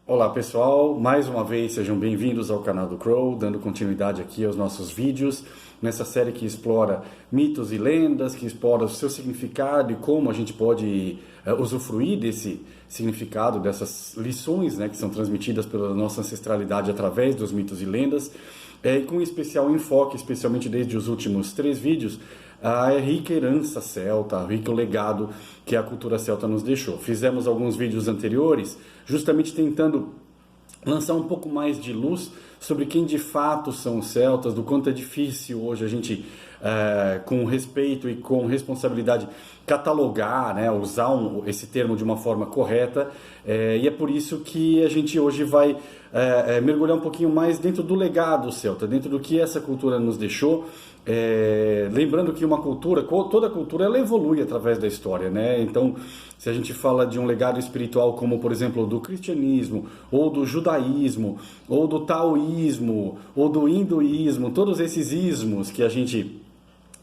Olá pessoal, mais uma vez sejam bem-vindos ao canal do Crow, dando continuidade aqui aos nossos vídeos, nessa série que explora mitos e lendas, que explora o seu significado e como a gente pode usufruir desse significado, dessas lições, né, que são transmitidas pela nossa ancestralidade através dos mitos e lendas, e com especial enfoque, especialmente desde os últimos 3 vídeos, a rica herança celta, o rico legado que a cultura celta nos deixou. Fizemos alguns vídeos anteriores justamente tentando lançar um pouco mais de luz sobre quem de fato são os celtas, do quanto é difícil hoje a gente, com respeito e com responsabilidade, catalogar, né, usar esse termo de uma forma correta, e é por isso que a gente hoje vai mergulhar um pouquinho mais dentro do legado celta, dentro do que essa cultura nos deixou. Lembrando que uma cultura, toda cultura, ela evolui através da história, né? Então, se a gente fala de um legado espiritual como, por exemplo, do cristianismo, ou do judaísmo, ou do taoísmo, ou do hinduísmo, todos esses ismos que a gente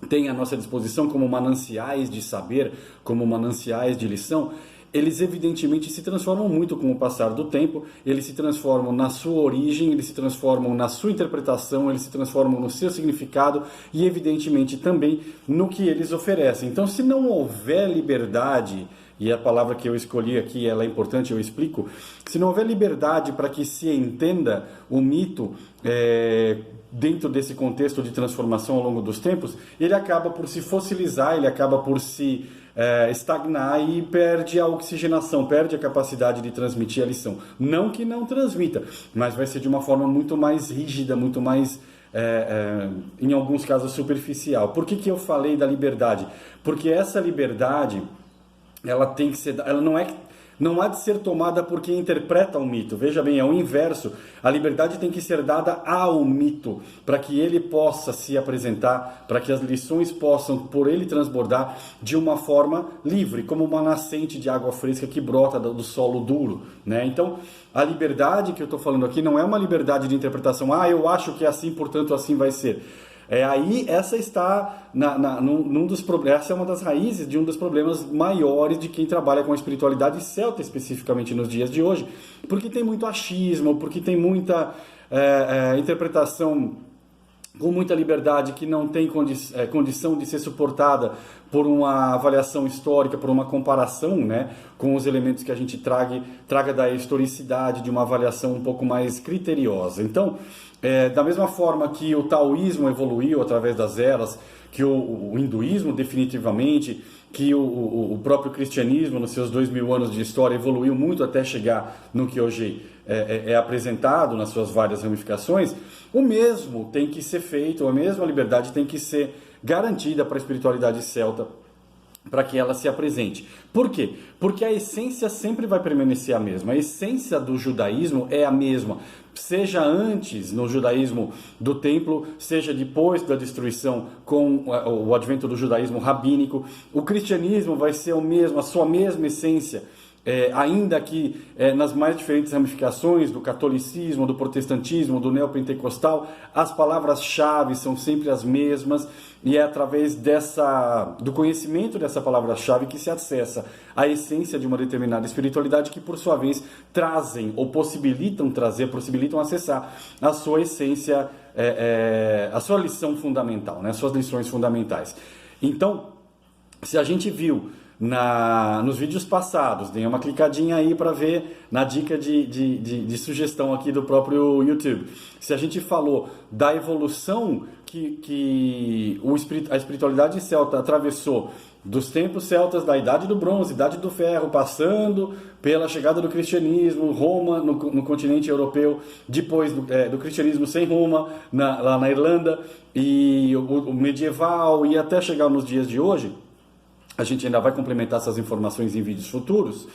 tem à nossa disposição como mananciais de saber, como mananciais de lição, eles evidentemente se transformam muito com o passar do tempo, eles se transformam na sua origem, eles se transformam na sua interpretação, eles se transformam no seu significado e evidentemente também no que eles oferecem. Então, se não houver liberdade, e a palavra que eu escolhi aqui ela é importante, eu explico, se não houver liberdade para que se entenda o mito dentro desse contexto de transformação ao longo dos tempos, ele acaba por se fossilizar, ele acaba por se estagnar e perde a oxigenação, perde a capacidade de transmitir a lição. Não que não transmita, mas vai ser de uma forma muito mais rígida, muito mais, em alguns casos, superficial. Por que eu falei da liberdade? Porque essa liberdade, ela tem que ser, ela não há de ser tomada por quem interpreta o mito. Veja bem, é o inverso. A liberdade tem que ser dada ao mito, para que ele possa se apresentar, para que as lições possam, por ele, transbordar de uma forma livre, como uma nascente de água fresca que brota do solo duro, né? Então, a liberdade que eu estou falando aqui não é uma liberdade de interpretação. Eu acho que é assim, portanto assim vai ser. Essa está num dos problemas, essa é uma das raízes de um dos problemas maiores de quem trabalha com a espiritualidade celta, especificamente nos dias de hoje, porque tem muito achismo, porque tem muita interpretação com muita liberdade que não tem condição de ser suportada por uma avaliação histórica, por uma comparação, né, com os elementos que a gente traga da historicidade, de uma avaliação um pouco mais criteriosa. Então, da mesma forma que o taoísmo evoluiu através das eras, que o hinduísmo definitivamente, que o próprio cristianismo nos seus 2000 anos de história evoluiu muito até chegar no que hoje é apresentado nas suas várias ramificações, o mesmo tem que ser feito, a mesma liberdade tem que ser garantida para a espiritualidade celta, para que ela se apresente. Por quê? Porque a essência sempre vai permanecer a mesma. A essência do judaísmo é a mesma, seja antes no judaísmo do templo, seja depois da destruição com o advento do judaísmo rabínico. O cristianismo vai ser o mesmo, a sua mesma essência, ainda que nas mais diferentes ramificações do catolicismo, do protestantismo, do neopentecostal, as palavras-chave são sempre as mesmas, e é através do conhecimento dessa palavra-chave que se acessa a essência de uma determinada espiritualidade, que por sua vez trazem ou possibilitam acessar a sua essência, a sua lição fundamental, né? As suas lições fundamentais. Então, se a gente viu nos vídeos passados, dê uma clicadinha aí para ver na dica de sugestão aqui do próprio YouTube. Se a gente falou da evolução que a espiritualidade celta atravessou dos tempos celtas, da Idade do Bronze, Idade do Ferro, passando pela chegada do cristianismo, Roma no continente europeu, depois do cristianismo sem Roma, lá na Irlanda, e o medieval, e até chegar nos dias de hoje. A gente ainda vai complementar essas informações em vídeos futuros.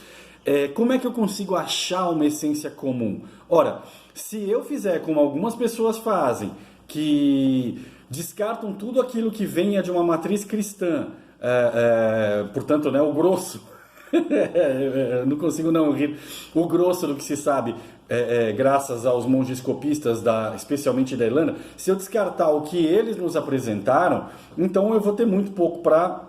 Como é que eu consigo achar uma essência comum? Ora, se eu fizer como algumas pessoas fazem, que descartam tudo aquilo que venha de uma matriz cristã, portanto, né, o grosso, não consigo não rir, o grosso do que se sabe, graças aos monges copistas, especialmente da Irlanda, se eu descartar o que eles nos apresentaram, então eu vou ter muito pouco para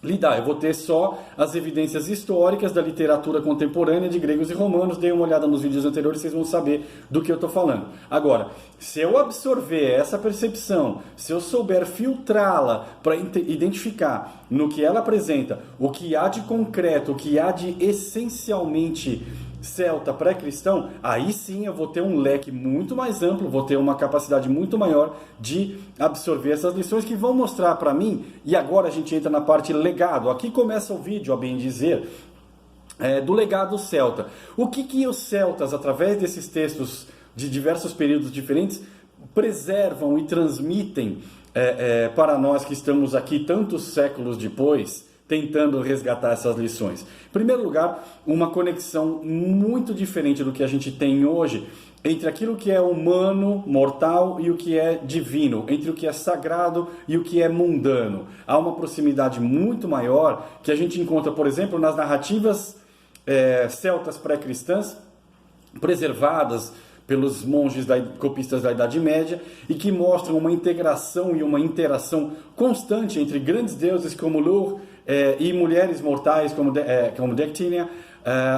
lidar. Eu vou ter só as evidências históricas da literatura contemporânea de gregos e romanos. Dê uma olhada nos vídeos anteriores, vocês vão saber do que eu estou falando. Agora, se eu absorver essa percepção, se eu souber filtrá-la para identificar no que ela apresenta, o que há de concreto, o que há de essencialmente celta pré-cristão, aí sim eu vou ter um leque muito mais amplo, vou ter uma capacidade muito maior de absorver essas lições que vão mostrar para mim. E agora a gente entra na parte legado. Aqui começa o vídeo, a bem dizer, do legado celta. O que os celtas, através desses textos de diversos períodos diferentes, preservam e transmitem para nós que estamos aqui tantos séculos depois, tentando resgatar essas lições. Em primeiro lugar, uma conexão muito diferente do que a gente tem hoje entre aquilo que é humano, mortal, e o que é divino, entre o que é sagrado e o que é mundano. Há uma proximidade muito maior que a gente encontra, por exemplo, nas narrativas celtas pré-cristãs, preservadas pelos monges copistas da Idade Média, e que mostram uma integração e uma interação constante entre grandes deuses como Lur e mulheres mortais como Dectinia,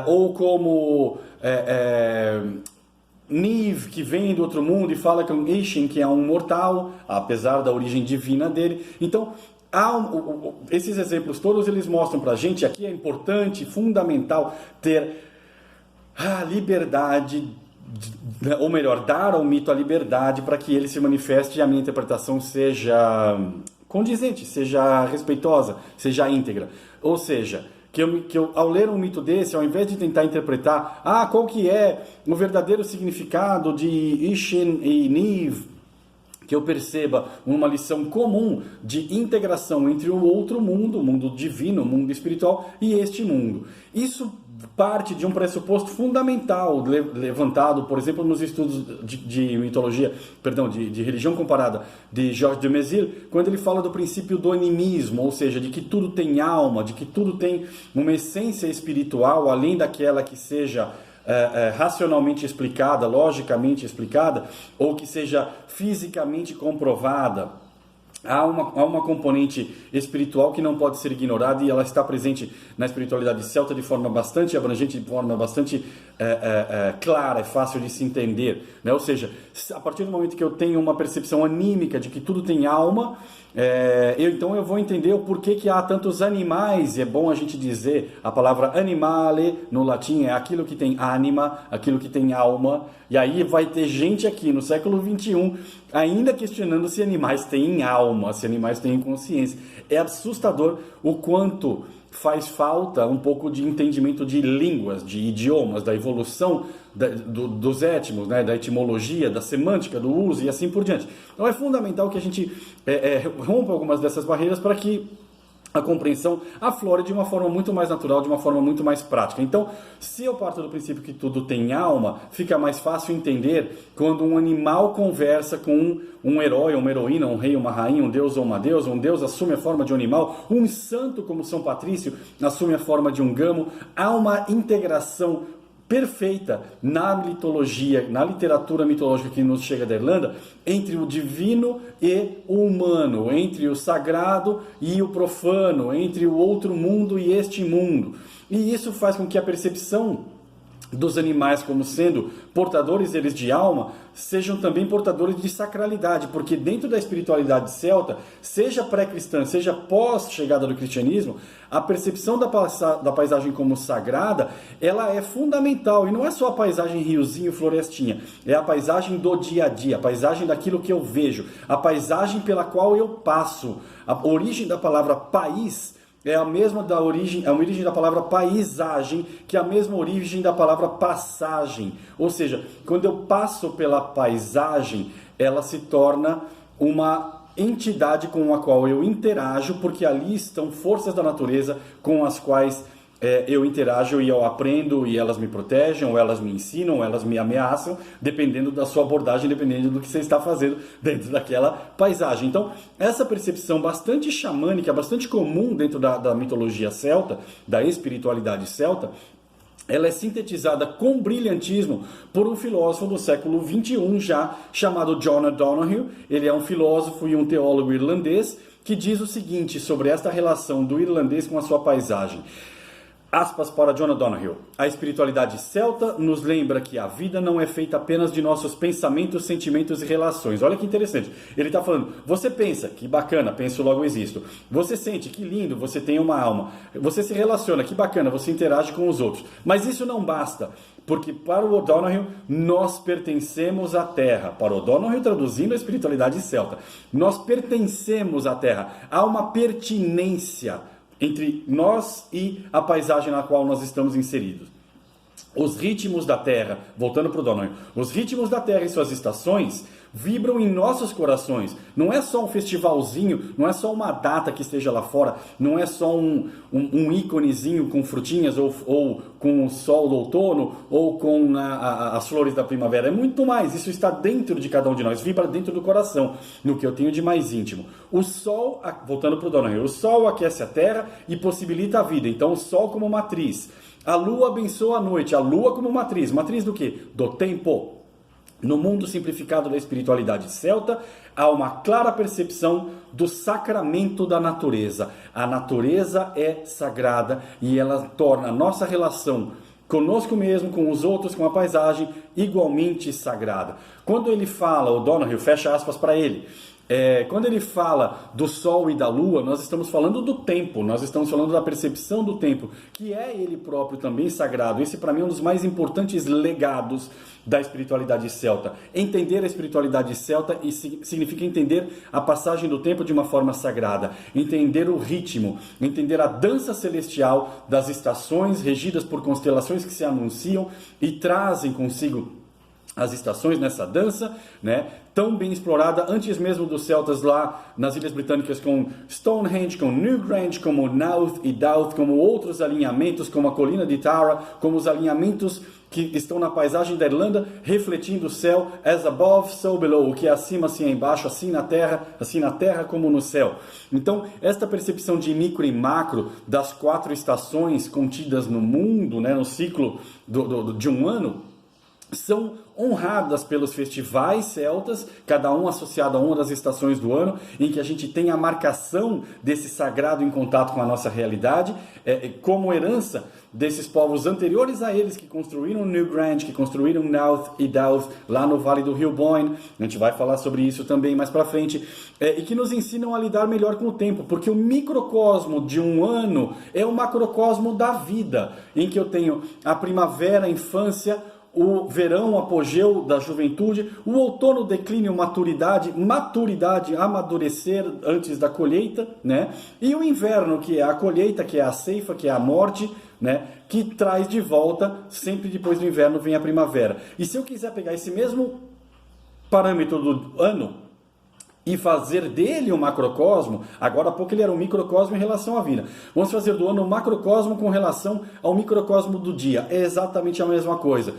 ou como Niv, que vem do outro mundo e fala com Ishin, que é um mortal, apesar da origem divina dele. Então, esses exemplos todos, eles mostram para a gente, aqui é importante, fundamental, ter a liberdade, ou melhor, dar ao mito a liberdade para que ele se manifeste e a minha interpretação seja condizente, seja respeitosa, seja íntegra. Ou seja, que eu, ao ler um mito desse, ao invés de tentar interpretar qual que é o verdadeiro significado de Ishin e Niv, que eu perceba uma lição comum de integração entre o outro mundo, o mundo divino, o mundo espiritual, e este mundo. Isso parte de um pressuposto fundamental levantado, por exemplo, nos estudos de mitologia, de religião comparada, de Georges de Mézil, quando ele fala do princípio do animismo, ou seja, de que tudo tem alma, de que tudo tem uma essência espiritual, além daquela que seja racionalmente explicada, logicamente explicada, ou que seja fisicamente comprovada. Há uma componente espiritual que não pode ser ignorada, e ela está presente na espiritualidade celta de forma bastante abrangente, de forma bastante clara, é fácil de se entender, né? Ou seja, a partir do momento que eu tenho uma percepção anímica de que tudo tem alma, então eu vou entender o porquê que há tantos animais, e é bom a gente dizer, a palavra animale no latim é aquilo que tem ânima, aquilo que tem alma, e aí vai ter gente aqui no século XXI ainda questionando se animais têm alma, se animais têm consciência. É assustador o quanto faz falta um pouco de entendimento de línguas, de idiomas, da evolução dos étimos, né, da etimologia, da semântica, do uso e assim por diante. Então é fundamental que a gente rompa algumas dessas barreiras para que a compreensão aflore de uma forma muito mais natural, de uma forma muito mais prática. Então, se eu parto do princípio que tudo tem alma, fica mais fácil entender quando um animal conversa com um herói, uma heroína, um rei, uma rainha, um deus ou uma deusa. Um deus assume a forma de um animal, um santo como São Patrício assume a forma de um gamo. Há uma integração perfeita na mitologia, na literatura mitológica que nos chega da Irlanda, entre o divino e o humano, entre o sagrado e o profano, entre o outro mundo e este mundo. E isso faz com que a percepção dos animais como sendo portadores eles de alma, sejam também portadores de sacralidade, porque dentro da espiritualidade celta, seja pré-cristã, seja pós-chegada do cristianismo, a percepção da paisagem como sagrada, ela é fundamental, e não é só a paisagem riozinho, florestinha, é a paisagem do dia a dia, a paisagem daquilo que eu vejo, a paisagem pela qual eu passo. A origem da palavra país é a mesma da origem, a origem da palavra paisagem, que é a mesma origem da palavra passagem. Ou seja, quando eu passo pela paisagem, ela se torna uma entidade com a qual eu interajo, porque ali estão forças da natureza com as quais eu interajo e eu aprendo, e elas me protegem, ou elas me ensinam, ou elas me ameaçam, dependendo da sua abordagem, dependendo do que você está fazendo dentro daquela paisagem. Então, essa percepção bastante xamânica, bastante comum dentro da mitologia celta, da espiritualidade celta, ela é sintetizada com brilhantismo por um filósofo do século XXI já, chamado John O'Donoghue. Ele é um filósofo e um teólogo irlandês, que diz o seguinte sobre esta relação do irlandês com a sua paisagem. Aspas para John O'Donoghue. A espiritualidade celta nos lembra que a vida não é feita apenas de nossos pensamentos, sentimentos e relações. Olha que interessante. Ele está falando, você pensa, que bacana, penso logo existo. Você sente, que lindo, você tem uma alma. Você se relaciona, que bacana, você interage com os outros. Mas isso não basta, porque para o O'Donoghue, nós pertencemos à terra. Para o O'Donoghue, traduzindo a espiritualidade celta, nós pertencemos à terra. Há uma pertinência entre nós e a paisagem na qual nós estamos inseridos. Os ritmos da terra, voltando para o O'Donoghue, os ritmos da terra e suas estações vibram em nossos corações. Não é só um festivalzinho, não é só uma data que esteja lá fora, não é só um íconezinho com frutinhas ou com o sol do outono ou com as flores da primavera. É muito mais, isso está dentro de cada um de nós, vibra dentro do coração, no que eu tenho de mais íntimo. O sol, voltando para o O'Donoghue, o sol aquece a terra e possibilita a vida, então o sol como matriz. A lua abençoa a noite, a lua como matriz. Matriz do quê? Do tempo. No mundo simplificado da espiritualidade celta, há uma clara percepção do sacramento da natureza. A natureza é sagrada e ela torna a nossa relação conosco mesmo, com os outros, com a paisagem, igualmente sagrada. Quando ele fala, o O'Donoghue, fecha aspas para ele, quando ele fala do sol e da lua, nós estamos falando do tempo, nós estamos falando da percepção do tempo, que é ele próprio também sagrado. Esse para mim é um dos mais importantes legados da espiritualidade celta. Entender a espiritualidade celta significa entender a passagem do tempo de uma forma sagrada, entender o ritmo, entender a dança celestial das estações regidas por constelações que se anunciam e trazem consigo as estações nessa dança, né, tão bem explorada antes mesmo dos celtas lá nas Ilhas Britânicas, com Stonehenge, com Newgrange, como Knowth e Dowth, como outros alinhamentos, como a colina de Tara, como os alinhamentos que estão na paisagem da Irlanda, refletindo o céu, as above, so below, o que é acima, assim é embaixo, assim na terra como no céu. Então, esta percepção de micro e macro das 4 estações contidas no mundo, né, no ciclo de um ano, são honradas pelos festivais celtas, cada um associado a uma das estações do ano, em que a gente tem a marcação desse sagrado em contato com a nossa realidade, como herança desses povos anteriores a eles que construíram Newgrange, que construíram Knowth e Dowth lá no Vale do Rio Boyne. A gente vai falar sobre isso também mais para frente, e que nos ensinam a lidar melhor com o tempo, porque o microcosmo de um ano é o macrocosmo da vida, em que eu tenho a primavera, a infância, o verão, o apogeu da juventude, o outono, declínio, maturidade, amadurecer antes da colheita, né? E o inverno, que é a colheita, que é a ceifa, que é a morte, né? Que traz de volta, sempre depois do inverno vem a primavera. E se eu quiser pegar esse mesmo parâmetro do ano e fazer dele um macrocosmo, agora há pouco ele era um microcosmo em relação à vida. Vamos fazer do ano um macrocosmo com relação ao microcosmo do dia. É exatamente a mesma coisa.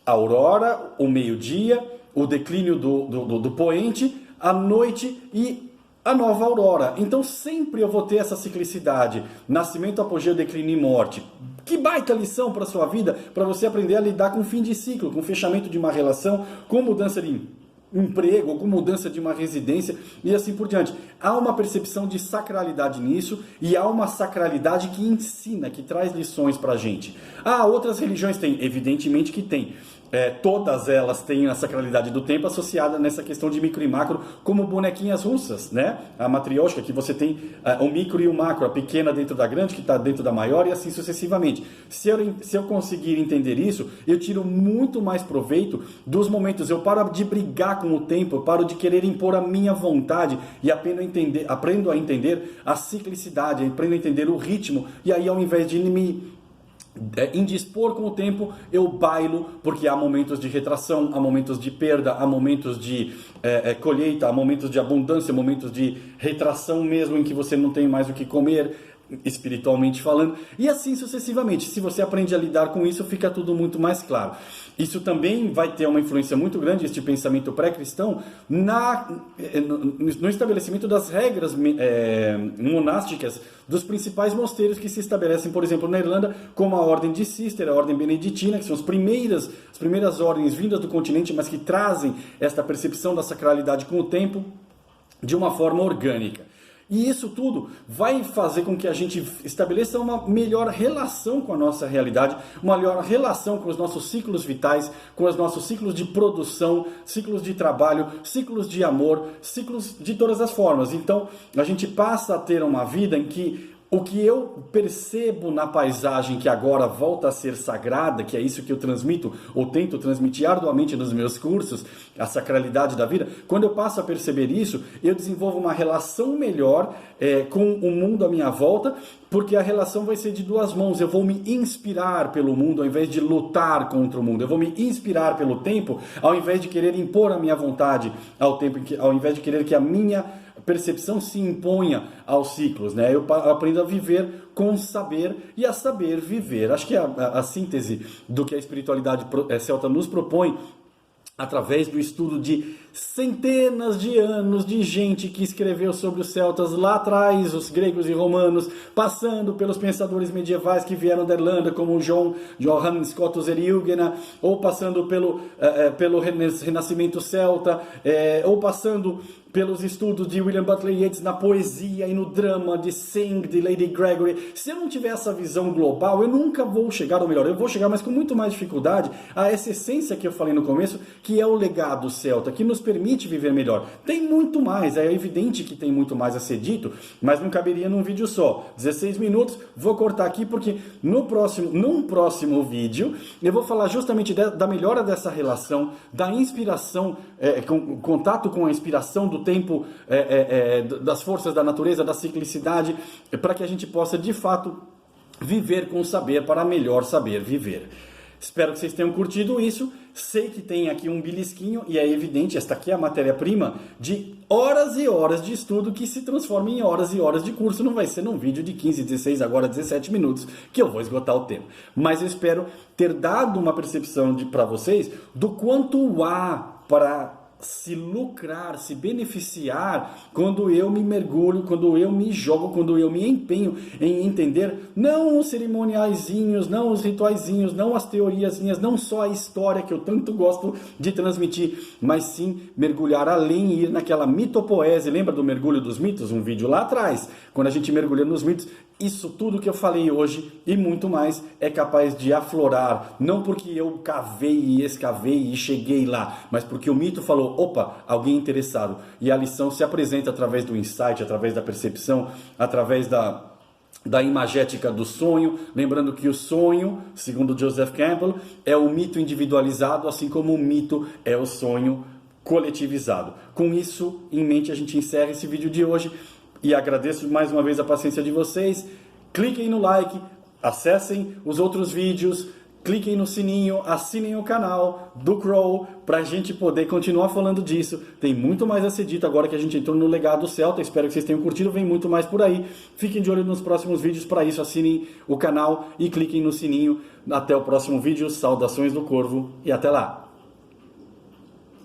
A aurora, o meio-dia, o declínio do poente, a noite e a nova aurora. Então sempre eu vou ter essa ciclicidade, nascimento, apogeu, declínio e morte. Que baita lição para a sua vida, para você aprender a lidar com o fim de ciclo, com o fechamento de uma relação, com mudança de emprego, com mudança de uma residência e assim por diante. Há uma percepção de sacralidade nisso e há uma sacralidade que ensina, que traz lições para a gente. Outras religiões têm, evidentemente que tem. Todas elas têm a sacralidade do tempo associada nessa questão de micro e macro, como bonequinhas russas, né? A matrioshka, que você tem o micro e o macro, a pequena dentro da grande, que está dentro da maior, e assim sucessivamente. Se eu conseguir entender isso, eu tiro muito mais proveito dos momentos. Eu paro de brigar com o tempo, eu paro de querer impor a minha vontade e aprendo a entender a ciclicidade, aprendo a entender o ritmo, e aí ao invés de me indispor com o tempo, eu bailo, porque há momentos de retração, há momentos de perda, há momentos de colheita, há momentos de abundância, momentos de retração mesmo, em que você não tem mais o que comer, espiritualmente falando, e assim sucessivamente. Se você aprende a lidar com isso, fica tudo muito mais claro. Isso também vai ter uma influência muito grande, este pensamento pré-cristão, no estabelecimento das regras monásticas dos principais mosteiros que se estabelecem, por exemplo, na Irlanda, como a Ordem de Cister, a Ordem Beneditina, que são as primeiras ordens vindas do continente, mas que trazem esta percepção da sacralidade com o tempo de uma forma orgânica. E isso tudo vai fazer com que a gente estabeleça uma melhor relação com a nossa realidade, uma melhor relação com os nossos ciclos vitais, com os nossos ciclos de produção, ciclos de trabalho, ciclos de amor, ciclos de todas as formas. Então, a gente passa a ter uma vida em que o que eu percebo na paisagem que agora volta a ser sagrada, que é isso que eu transmito, ou tento transmitir arduamente nos meus cursos, a sacralidade da vida, quando eu passo a perceber isso, eu desenvolvo uma relação melhor com o mundo à minha volta, porque a relação vai ser de duas mãos. Eu vou me inspirar pelo mundo ao invés de lutar contra o mundo. Eu vou me inspirar pelo tempo ao invés de querer impor a minha vontade ao tempo, ao invés de querer que a minha percepção se imponha aos ciclos, né? Eu aprendo a viver com saber e a saber viver. Acho que a síntese do que a espiritualidade celta nos propõe, através do estudo de centenas de anos de gente que escreveu sobre os celtas lá atrás, os gregos e romanos, passando pelos pensadores medievais que vieram da Irlanda, como Johann Scotus Eriugena, ou passando pelo Renascimento celta, ou passando pelos estudos de William Butler Yeats na poesia e no drama de Synge, de Lady Gregory. Se eu não tiver essa visão global, eu nunca vou chegar ao melhor. Eu vou chegar, mas com muito mais dificuldade, a essa essência que eu falei no começo, que é o legado celta, que nos permite viver melhor. Tem muito mais, é evidente que tem muito mais a ser dito, mas não caberia num vídeo só. 16 minutos, vou cortar aqui porque num próximo vídeo eu vou falar justamente da melhora dessa relação, da inspiração, contato com a inspiração do tempo, das forças da natureza, da ciclicidade, para que a gente possa de fato viver com saber para melhor saber viver. Espero que vocês tenham curtido isso. Sei que tem aqui um belisquinho e é evidente, esta aqui é a matéria-prima de horas e horas de estudo que se transforma em horas e horas de curso. Não vai ser num vídeo de 15, 16, agora 17 minutos que eu vou esgotar o tempo. Mas eu espero ter dado uma percepção para vocês do quanto há para se lucrar, se beneficiar quando eu me mergulho, quando eu me jogo, quando eu me empenho em entender não os cerimoniaizinhos, não os rituaizinhos, não as teoriazinhas, não só a história que eu tanto gosto de transmitir, mas sim mergulhar além e ir naquela mitopoese. Lembra do mergulho dos mitos? Um vídeo lá atrás, quando a gente mergulha nos mitos. Isso tudo que eu falei hoje e muito mais é capaz de aflorar, não porque eu cavei e escavei e cheguei lá, mas porque o mito falou, opa, alguém interessado. E a lição se apresenta através do insight, através da percepção, através da imagética do sonho. Lembrando que o sonho, segundo Joseph Campbell, é o mito individualizado, assim como o mito é o sonho coletivizado. Com isso em mente, a gente encerra esse vídeo de hoje. E agradeço mais uma vez a paciência de vocês. Cliquem no like, acessem os outros vídeos, cliquem no sininho, assinem o canal do Crow para a gente poder continuar falando disso. Tem muito mais a ser dito agora que a gente entrou no legado celta. Espero que vocês tenham curtido, vem muito mais por aí. Fiquem de olho nos próximos vídeos. Para isso, assinem o canal e cliquem no sininho. Até o próximo vídeo. Saudações do Corvo e até lá!